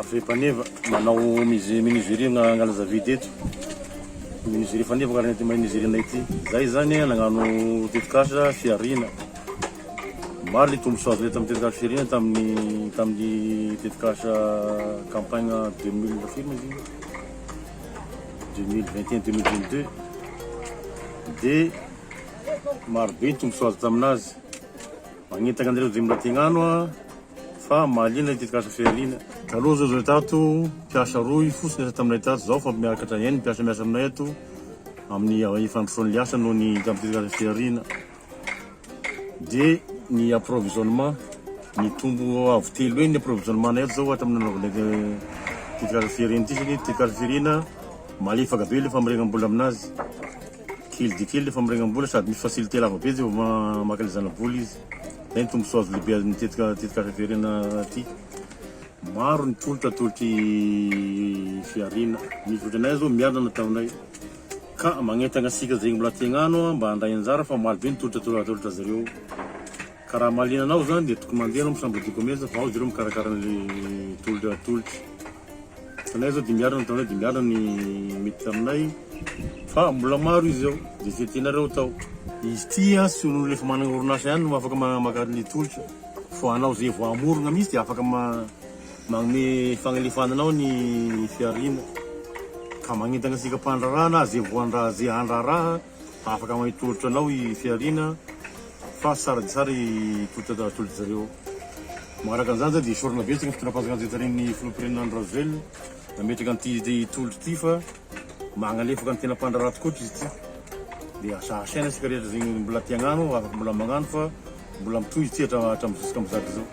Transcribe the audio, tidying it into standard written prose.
Faneva manao minizeria ngalaza vity eto. Minizeria faneva karaha ty minizeria ity. Zay zany nagnano tetikasa fiarina. Maro le tombosoa azo leta amin'ny tetikasa fiarina tamin'ny tetikasa campagne 2021-2022. De maro be tombosoa azo taminazy. Magnetaka andreo zay mbola tegnano fa malina tetikasa fiarina. Taloha zao tato piasa roy fotsiny taminay tato, zao fa miakatra ihany piasa miasa aminay eto amin'ny fandrosoan'ny asa noho ny tetikasa fiarina. De ny approvisionnement ny tombo avo telo eny ny approvisionnement eto zao ohatra amin'ny tetikasa fiarina ty satria tetikasa fiarina malefaka be le famarignam-bola aminazy, kely de kely le famarignam-bola sady misy facilité lava be zay makalezana vola izy. Zay ny tombosoa azo lehibe ny tetikasa fiarina ty. Maro ny tolotry fiarina. Ny otranay zao miadana taminay ka magnetana asika zay mbola tegnano mba handray anjara fa maro be ny tolotry zareo. Ka raha mahalinanao zany de tokony mandeha anao misambo dikomeza fa ao zareo mikarakara an'le tolotry. Tanay zao de miadana taminay de miadana ny mety taminay fa mbola maro izy ao de zay tianareo tao. Izy ty sy olo lefa manana orinasa ihany no afaka maka ny tolotry, fa anao zay vao amorona mihitsy de afaka magnome fagnalefananao ny fiarina. Ka magnetana asika mpandrarana zay andraraha afaka mahitolotry anao i fiarina fa tsara de tsara i tolotry zareo. Magnaraka an'izany zany de isorana be tsika fitondram-panjakana tarin'ny filoham-pirenenan'i Rajoelina nametraka an'ity tolotry ty fa magnalefaka ny tena mpandraraha tokoa izy ty. De asaina sika rehetra zegny mbola tiagnano afaka mbola magnano fa mbola mitohy ty hatramin'ny zaka zao.